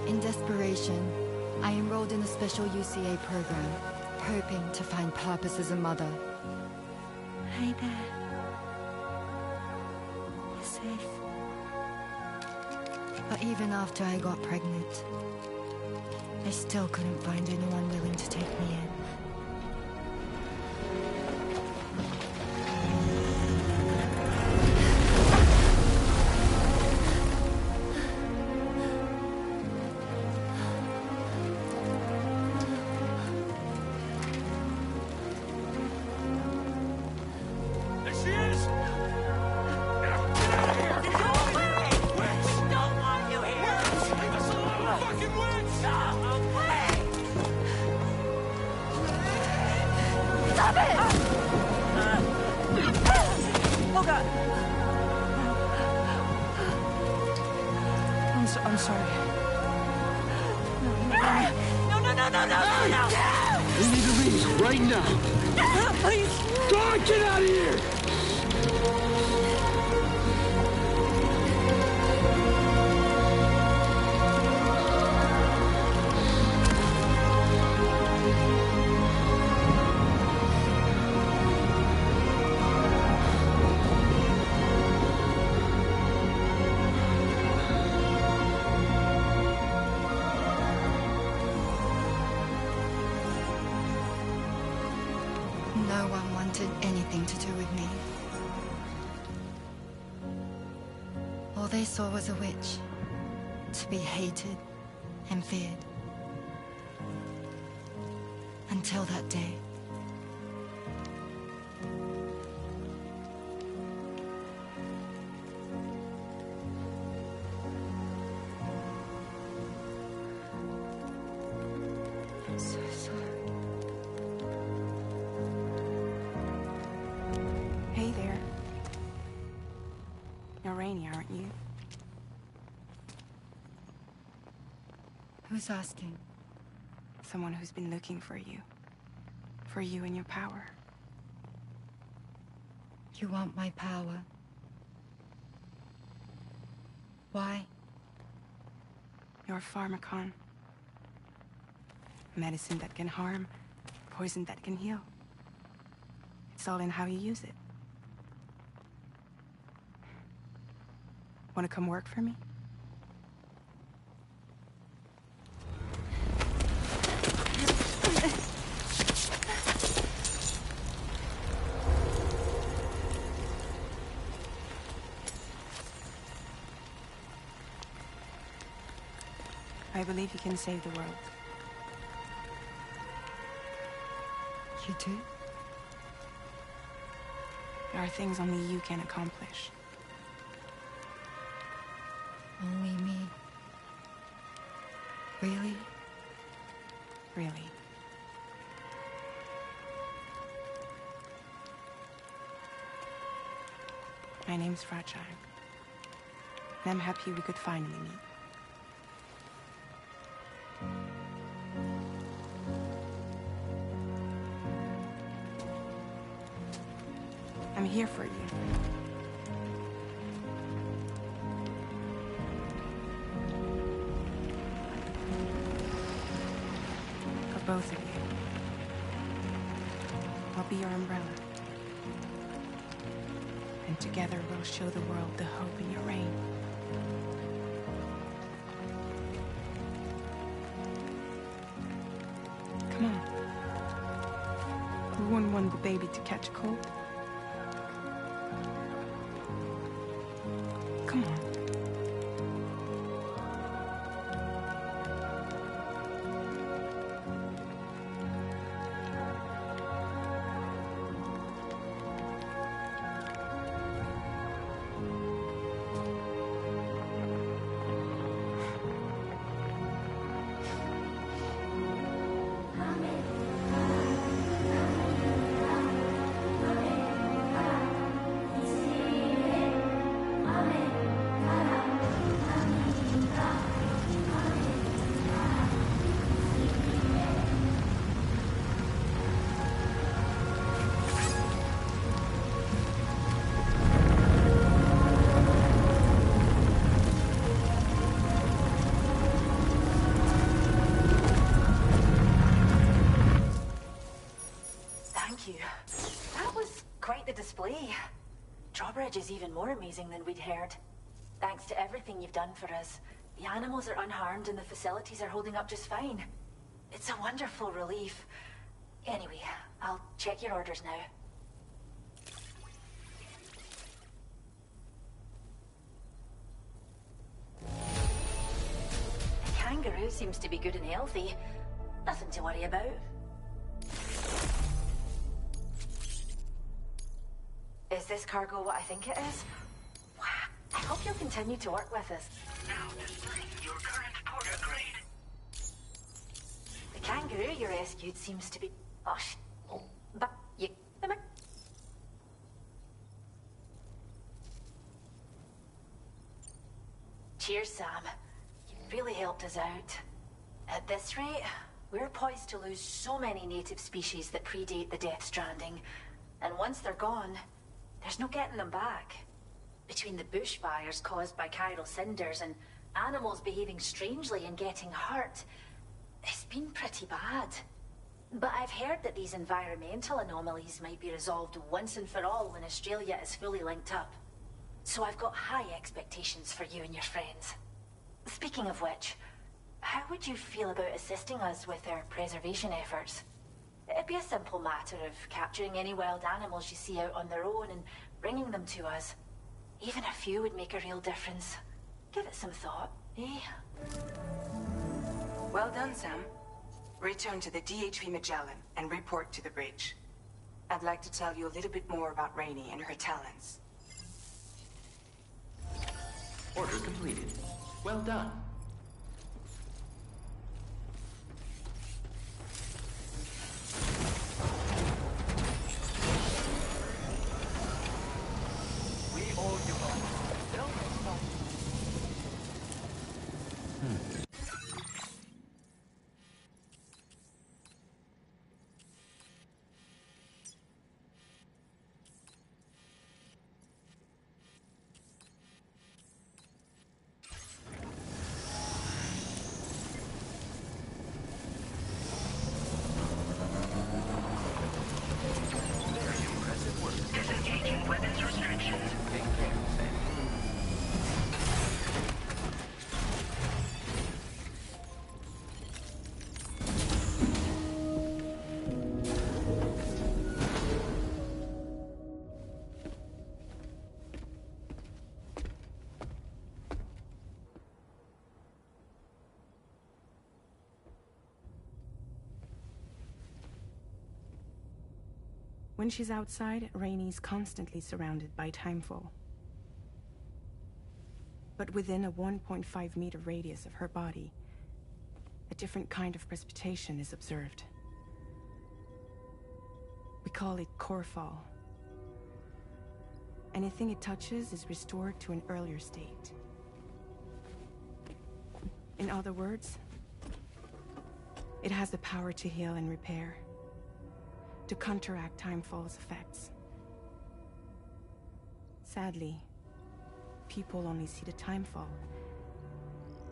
In desperation, I enrolled in a special UCA program, hoping to find purpose as a mother. Hi there. You're safe. But even after I got pregnant, I still couldn't find anyone willing to take me in. I'm sorry. No! We need to leave right now. Please. God, get out of here! No one wanted anything to do with me. All they saw was a witch, to be hated and feared. Until that day. I'm so sorry. Hey there. You're Rainey, aren't you? Who's asking? Someone who's been looking for you. For you and your power. You want my power? Why? You're a pharmacon. Medicine that can harm, poison that can heal. It's all in how you use it. Want to come work for me? I believe you can save the world. You do? There are things only you can accomplish. Only me. Really? Really. My name's Fragile. And I'm happy we could finally meet. I'm here for you. For both of you. I'll be your umbrella. And Together we'll show the world the hope in your reign. Come on. We wouldn't want the baby to catch a cold. Come on. Display. Drawbridge is even more amazing than we'd heard. Thanks to everything you've done for us, the animals are unharmed and the facilities are holding up just fine. It's a wonderful relief. Anyway, I'll check your orders now. The kangaroo seems to be good and healthy. Nothing to worry about. Is this cargo what I think it is? Wow. I hope you'll continue to work with us. Now display your current porter grade. The kangaroo you rescued seems to be... Oh, but you... Cheers, Sam. You really helped us out. At this rate, we're poised to lose so many native species that predate the Death Stranding. And once they're gone, there's no getting them back. Between the bushfires caused by chiral cinders and animals behaving strangely and getting hurt, it's been pretty bad. But I've heard that these environmental anomalies might be resolved once and for all when Australia is fully linked up. So I've got high expectations for you and your friends. Speaking of which, how would you feel about assisting us with our preservation efforts? It'd be a simple matter of capturing any wild animals you see out on their own and bringing them to us. Even a few would make a real difference. Give it some thought, eh? Well done, Sam. Return to the DHV Magellan and report to the bridge. I'd like to tell you a little bit more about Rainey and her talents. Order completed. Well done. We owe you one. Don't stop. Disengaging weapons restrictions. Take care, Sam. When she's outside, Rainey's constantly surrounded by timefall. But within a 1.5-meter radius of her body, a different kind of precipitation is observed. We call it core fall. Anything it touches is restored to an earlier state. In other words, it has the power to heal and repair, to counteract timefall's effects. Sadly, people only see the timefall,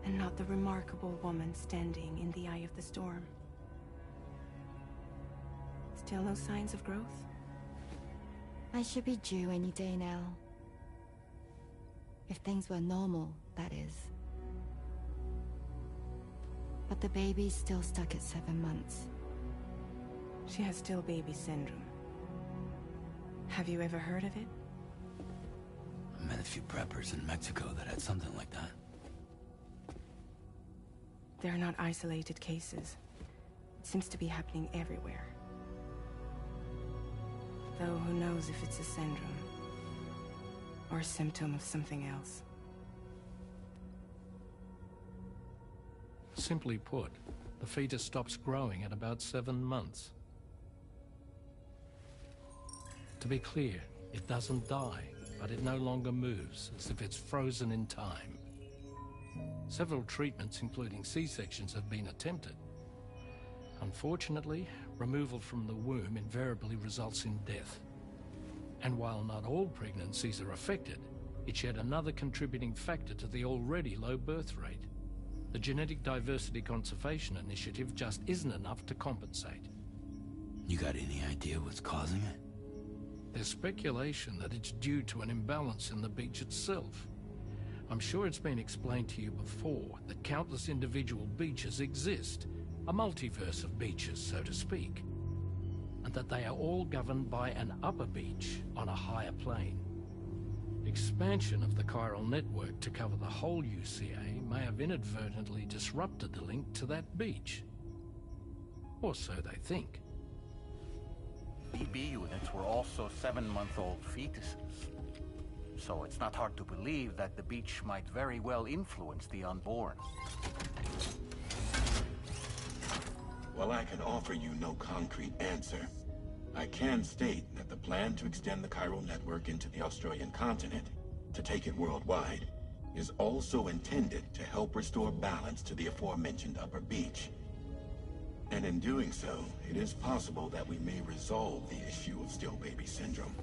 and not the remarkable woman standing in the eye of the storm. Still no signs of growth? I should be due any day now. If things were normal, that is. But the baby's still stuck at 7 months. She has still baby syndrome. Have you ever heard of it? I met a few preppers in Mexico that had something like that. They're not isolated cases. It seems to be happening everywhere. Though who knows if it's a syndrome or a symptom of something else. Simply put, the fetus stops growing at about 7 months. To be clear, it doesn't die, but it no longer moves, as if it's frozen in time. Several treatments, including C-sections, have been attempted. Unfortunately, removal from the womb invariably results in death. And while not all pregnancies are affected, it's yet another contributing factor to the already low birth rate. The Genetic Diversity Conservation Initiative just isn't enough to compensate. You got any idea what's causing it? There's speculation that it's due to an imbalance in the beach itself. I'm sure it's been explained to you before that countless individual beaches exist, a multiverse of beaches, so to speak, and that they are all governed by an upper beach on a higher plane. Expansion of the chiral network to cover the whole UCA may have inadvertently disrupted the link to that beach. Or so they think. BB units were also 7-month-old fetuses. So it's not hard to believe that the beach might very well influence the unborn. While I can offer you no concrete answer, I can state that the plan to extend the chiral network into the Australian continent, to take it worldwide, is also intended to help restore balance to the aforementioned upper beach. And in doing so, it is possible that we may resolve the issue of still baby syndrome.